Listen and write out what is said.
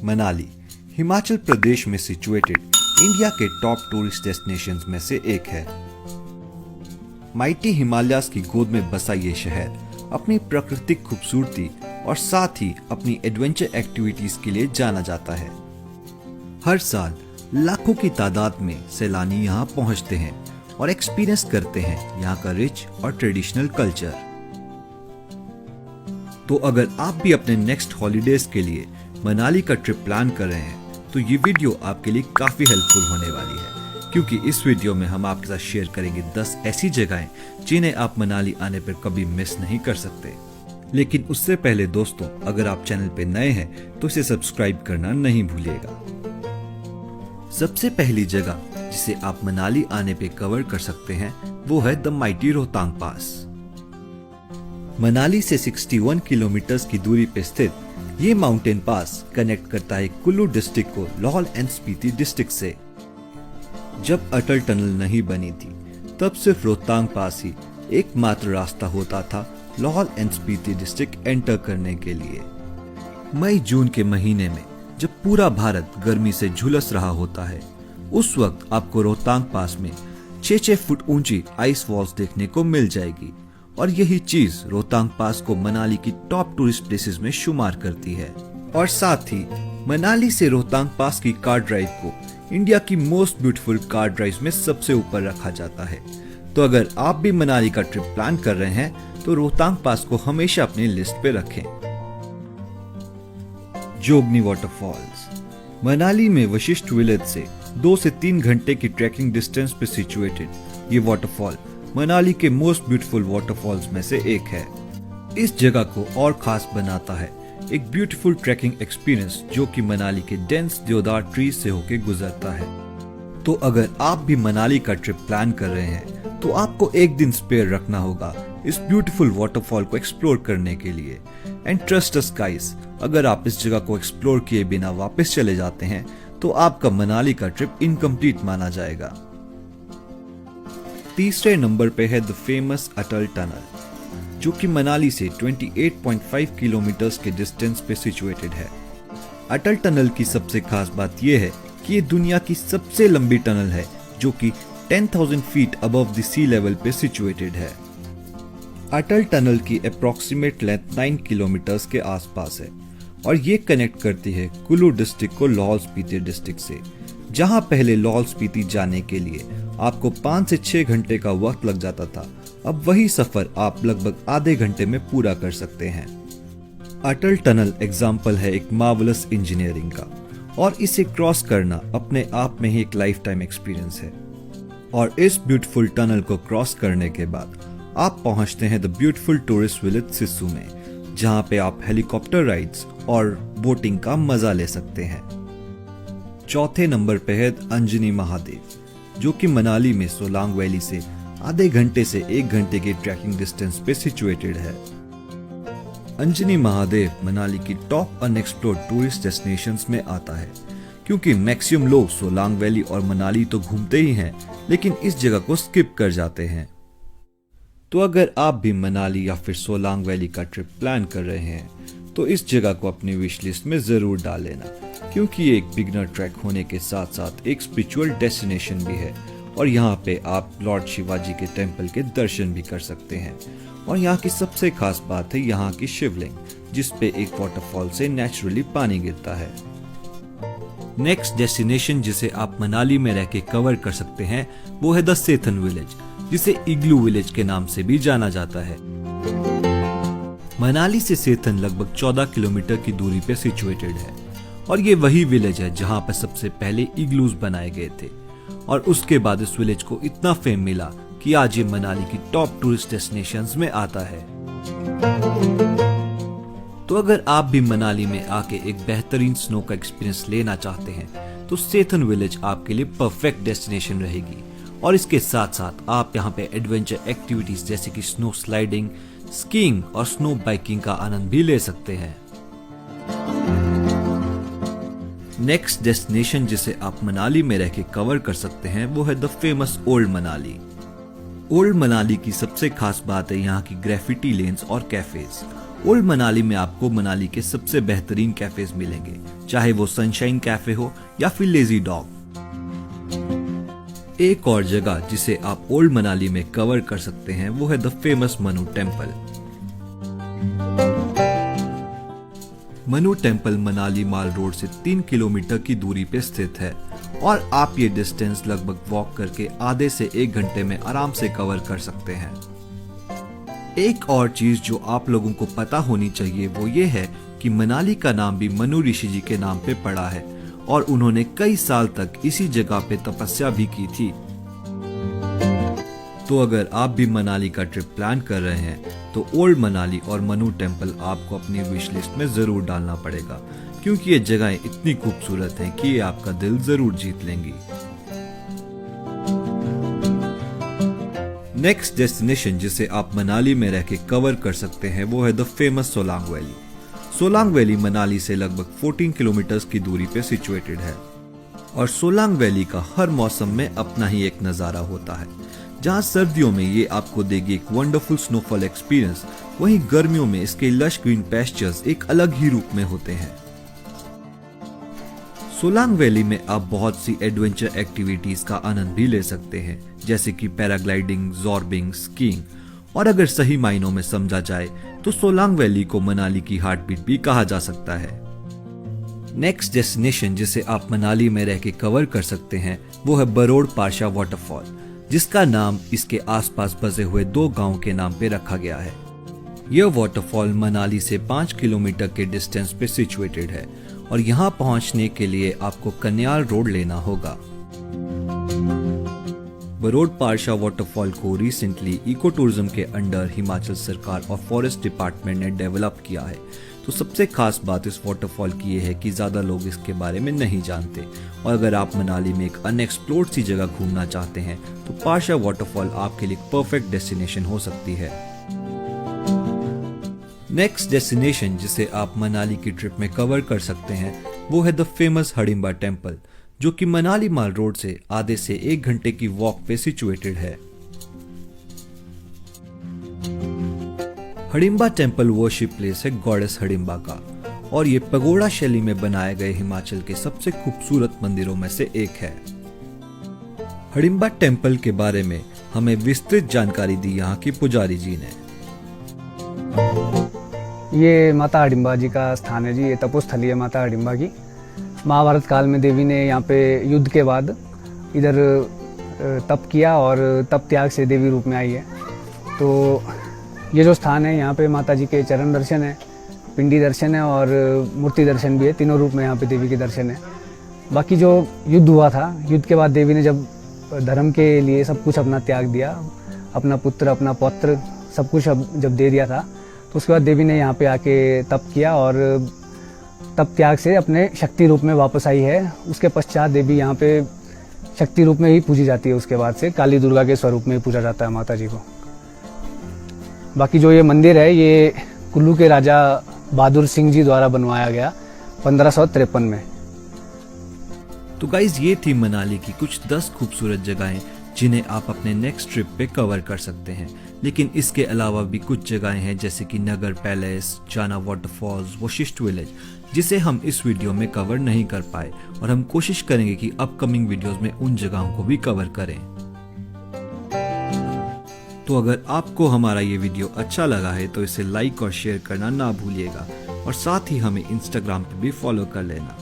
मनाली हिमाचल प्रदेश में situated India के top tourist destinations में से एक है। माइटी हिमालयास की गोद में बसा ये शहर अपनी प्राकृतिक खूबसूरती और साथ ही अपनी एडवेंचर एक्टिविटीज के लिए जाना जाता है। हर साल लाखों की तादाद में सैलानी यहाँ पहुँचते हैं और एक्सपीरियंस करते हैं यहाँ का रिच और ट्रेडिशनल कल्चर। तो अगर आप भी अपने नेक्स्ट हॉलीडेज के लिए मनाली का ट्रिप प्लान कर रहे हैं तो ये वीडियो आपके लिए काफी हेल्पफुल होने वाली है, क्योंकि इस वीडियो में हम आपके साथ शेयर करेंगे 10 ऐसी जगहें जिन्हें आप मनाली आने पर कभी मिस नहीं कर सकते। लेकिन उससे पहले दोस्तों, अगर आप चैनल पे नए हैं तो इसे सब्सक्राइब करना नहीं भूलिएगा। सबसे पहली जगह जिसे आप मनाली आने पे कवर कर सकते हैं वो है द माइटी रोहतांग पास। मनाली से 61 किलोमीटर की दूरी पे स्थित ये माउंटेन पास कनेक्ट करता है कुल्लू डिस्ट्रिक्ट को लाहौल एंड स्पीति डिस्ट्रिक्ट से। जब अटल टनल नहीं बनी थी तब सिर्फ रोहतांग पास ही एकमात्र रास्ता होता था Lahaul and Spiti district enter करने के लिए। मई जून के महीने में जब पूरा भारत गर्मी से झुलस रहा होता है, उस वक्त आपको रोहतांग पास में 6-6 फुट ऊंची आइस वॉल्स देखने को मिल जाएगी और यही चीज रोहतांग पास को मनाली की टॉप टूरिस्ट प्लेसेस में शुमार करती है। और साथ ही मनाली से रोहतांग पास की कार ड्राइव को इंडिया की मोस्ट ब्यूटीफुल कार ड्राइव में सबसे ऊपर रखा जाता है। तो अगर आप भी मनाली का ट्रिप प्लान कर रहे हैं तो रोहतांग पास को हमेशा अपनी लिस्ट पे रखें। जोगनी वाटरफॉल्स मनाली में वशिष्ठ विलेज से 2 से 3 घंटे की ट्रैकिंग डिस्टेंस पे सिचुएटेड ये वाटरफॉल मनाली के मोस्ट ब्यूटीफुल वाटरफॉल्स में से एक है। इस जगह को और खास बनाता है एक ब्यूटीफुल ट्रैकिंग एक्सपीरियंस जो कि मनाली के डेंस देवदार ट्रीज से होके गुजरता है। तो अगर आप भी मनाली का ट्रिप प्लान कर रहे हैं तो आपको एक दिन स्पेयर रखना होगा इस ब्यूटीफुल वाटरफॉल को एक्सप्लोर करने के लिए। एंड ट्रस्ट अस गाइस, अगर आप इस जगह को एक्सप्लोर किए बिना वापस चले जाते हैं तो आपका मनाली का ट्रिप इनकम्प्लीट माना जाएगा। तीसरे नंबर पे है द फेमस अटल टनल, जो कि मनाली से 28.5 किलोमीटर के डिस्टेंस पे सिचुएटेड है। अटल टनल की सबसे खास बात यह है कि ये दुनिया की सबसे लंबी टनल है जो कि 10,000 feet above the sea level पे सिचुएटेड है। अटल टनल की अप्रोक्सीमेट लेंथ 9 किलोमीटर के आसपास है और ये कनेक्ट करती है कुल्लू डिस्ट्रिक्ट को लाहौल स्पीति डिस्ट्रिक्ट से। जहां पहले लाहौल स्पीति जाने के लिए आपको 5 से 6 घंटे का वक्त लग जाता था, अब वही सफर आप लगभग आधे घंटे में पूरा कर सकते हैं। अटल टनल एग्जाम्पल है एक मार्वलस इंजीनियरिंग का और इसे क्रॉस करना अपने आप में ही एक लाइफ टाइम एक्सपीरियंस है। और इस ब्यूटीफुल टनल को क्रॉस करने के बाद आप पहुंचते हैं the beautiful tourist village Sissu में, जहां पे आप हेलीकॉप्टर राइड्स और बोटिंग का मजा ले सकते हैं। चौथे नंबर पे है अंजनी महादेव, जो कि मनाली में सोलांग वैली से आधे घंटे से 1 घंटे के ट्रैकिंग डिस्टेंस पे सिचुएटेड है। अंजनी महादेव मनाली की टॉप अनएक्सप्लोर्ड टूरिस्ट डेस्टिनेशंस में आता है, क्योंकि मैक्सिमम लोग सोलांग वैली और मनाली तो घूमते ही हैं, लेकिन इस जगह को स्किप कर जाते हैं। तो अगर आप भी मनाली या फिर सोलांग वैली का ट्रिप प्लान कर रहे हैं तो इस जगह को अपनी विश लिस्ट में जरूर डाल लेना, क्योंकि ये एक बिगनर ट्रैक होने के साथ साथ एक स्पिरिचुअल डेस्टिनेशन भी है और यहाँ पे आप लॉर्ड शिवाजी के टेम्पल के दर्शन भी कर सकते हैं। और यहाँ की सबसे खास बात है यहाँ की शिवलिंग, जिसपे एक वाटरफॉल से नेचुरली पानी गिरता है। नेक्स्ट डेस्टिनेशन जिसे आप मनाली में रह के कवर कर सकते हैं वो है द सेथन विलेज, जिसे इग्लू विलेज के नाम से भी जाना जाता है। मनाली से सेथन लगभग 14 किलोमीटर की दूरी पे सिचुएटेड है और ये वही विलेज है जहां पर सबसे पहले इग्लूज बनाए गए थे। और उसके बाद इस विलेज को इतना फेम मिला कि आज ये मनाली की टॉप टूरिस्ट डेस्टिनेशंस में आता है। तो अगर आप भी मनाली में आके एक बेहतरीन स्नो का एक्सपीरियंस लेना चाहते हैं तो सेथन विलेज आपके लिए परफेक्ट डेस्टिनेशन रहेगी। और इसके साथ साथ आप यहाँ पे एडवेंचर एक्टिविटीज जैसे कि स्नो स्लाइडिंग, स्कीइंग और स्नो बाइकिंग का आनंद भी ले सकते हैं। नेक्स्ट डेस्टिनेशन जिसे आप मनाली में रह के कवर कर सकते हैं वो है the famous old Manali. Old Manali की सबसे खास बात है यहाँ की ग्रेफिटी लेन्स और कैफेज ओल्ड मनाली में आपको मनाली के सबसे बेहतरीन कैफेज मिलेंगे, चाहे वो सनशाइन कैफे हो या फिर लेजी डॉग। एक और जगह जिसे आप ओल्ड मनाली में कवर कर सकते हैं वो है the famous Manu temple. Manu temple Manali mall road से 3 किलोमीटर की दूरी पे स्थित है और आप ये डिस्टेंस लगभग वॉक करके आधे से 1 घंटे में आराम से कवर कर सकते हैं। एक और चीज जो आप लोगों को पता होनी चाहिए वो ये है कि मनाली का नाम भी मनु ऋषि जी के नाम पे पड़ा है और उन्होंने कई साल तक इसी जगह पे तपस्या भी की थी। तो अगर आप भी मनाली का ट्रिप प्लान कर रहे हैं तो ओल्ड मनाली और मनु टेम्पल आपको अपनी विश लिस्ट में जरूर डालना पड़ेगा, क्योंकि ये जगहें इतनी खूबसूरत हैं कि ये आपका दिल जरूर जीत लेंगी। नेक्स्ट डेस्टिनेशन जिसे आप मनाली में रह के कवर कर सकते हैं वो है the famous Solang valley. Solang valley Manali से लगभग 14 किलोमीटर की दूरी पे सिचुएटेड है और सोलांग वैली का हर मौसम में अपना ही एक नजारा होता है। जहां सर्दियों में ये आपको देगी एक वंडरफुल स्नोफॉल एक्सपीरियंस, वहीं गर्मियों में इसके लश ग्रीन पैस्चर्स एक अलग ही रूप में होते हैं। सोलांग वैली में आप बहुत सी एडवेंचर एक्टिविटीज का आनंद भी ले सकते हैं, जैसे कि पैराग्लाइडिंग, जॉर्बिंग, स्कीइंग और अगर सही मायनों में समझा जाए तो सोलांग वैली को मनाली की हार्ट बीट भी कहा जा सकता है। नेक्स्ट डेस्टिनेशन जिसे आप मनाली में रह के कवर कर सकते हैं वो है बरोड़ पारशा वाटरफॉल, जिसका नाम इसके आसपास बसे हुए 2 गांव के नाम पे रखा गया है। यह वाटरफॉल मनाली से 5 किलोमीटर के डिस्टेंस पे सिचुएटेड है और यहाँ पहुंचने के लिए आपको कन्याल रोड लेना होगा। बरोड़ पारशा वाटरफॉल को रिसेंटली इको टूरिज्म के अंडर हिमाचल सरकार और फॉरेस्ट डिपार्टमेंट ने डेवलप किया है। तो सबसे खास बात इस वाटरफॉल की यह है कि ज्यादा लोग इसके बारे में नहीं जानते और अगर आप मनाली में एक अनएक्सप्लोर्ड सी जगह घूमना चाहते हैं तो पारशा वाटरफॉल आपके लिए परफेक्ट डेस्टिनेशन हो सकती है। नेक्स्ट डेस्टिनेशन जिसे आप मनाली की ट्रिप में कवर कर सकते हैं वो है द फेमस हडिम्बा टेम्पल, जो कि मनाली माल रोड से आधे से 1 घंटे की वॉक पे सिचुएटेड है। हडिम्बा टेम्पल वर्शिप प्लेस है गॉडेस हडिम्बा का और ये पगोड़ा शैली में बनाए गए हिमाचल के सबसे खूबसूरत मंदिरों में से एक है। हडिम्बा टेम्पल के बारे में हमें विस्तृत जानकारी दी यहाँ की पुजारी जी ने। ये माता हडिम्बा जी का स्थान है जी, ये तपोस्थली है माता हडिम्बा की। महाभारत काल में देवी ने यहाँ पे युद्ध के बाद इधर तप किया और तप त्याग से देवी रूप में आई है। तो ये जो स्थान है यहाँ पे माता जी के चरण दर्शन है, पिंडी दर्शन है और मूर्ति दर्शन भी है। तीनों रूप में यहाँ पे देवी के दर्शन है। बाकी जो युद्ध हुआ था, युद्ध के बाद देवी ने जब धर्म के लिए सब कुछ अपना त्याग दिया, अपना पुत्र अपना पौत्र सब कुछ जब दे दिया था, तो उसके बाद देवी ने यहाँ पे आके तप किया और तप त्याग से अपने शक्ति रूप में वापस आई है। उसके पश्चात देवी यहाँ पे शक्ति रूप में ही पूजी जाती है। उसके बाद से काली दुर्गा के स्वरूप में ही पूजा जाता है माता जी को। बाकी जो ये मंदिर है ये कुल्लू के राजा बहादुर सिंह जी द्वारा बनवाया गया 1553 में। तो गाइज ये थी मनाली की कुछ 10 खूबसूरत जगहें जिन्हें आप अपने नेक्स्ट ट्रिप पे कवर कर सकते हैं। लेकिन इसके अलावा भी कुछ जगहें हैं जैसे कि नगर पैलेस, जाना वाटरफॉल्स, वशिष्ठ विलेज, जिसे हम इस वीडियो में कवर नहीं कर पाए और हम कोशिश करेंगे कि अपकमिंग वीडियोस में उन जगहों को भी कवर करें। तो अगर आपको हमारा ये वीडियो अच्छा लगा है तो इसे लाइक और शेयर करना ना भूलिएगा और साथ ही हमें इंस्टाग्राम पे भी फॉलो कर लेना।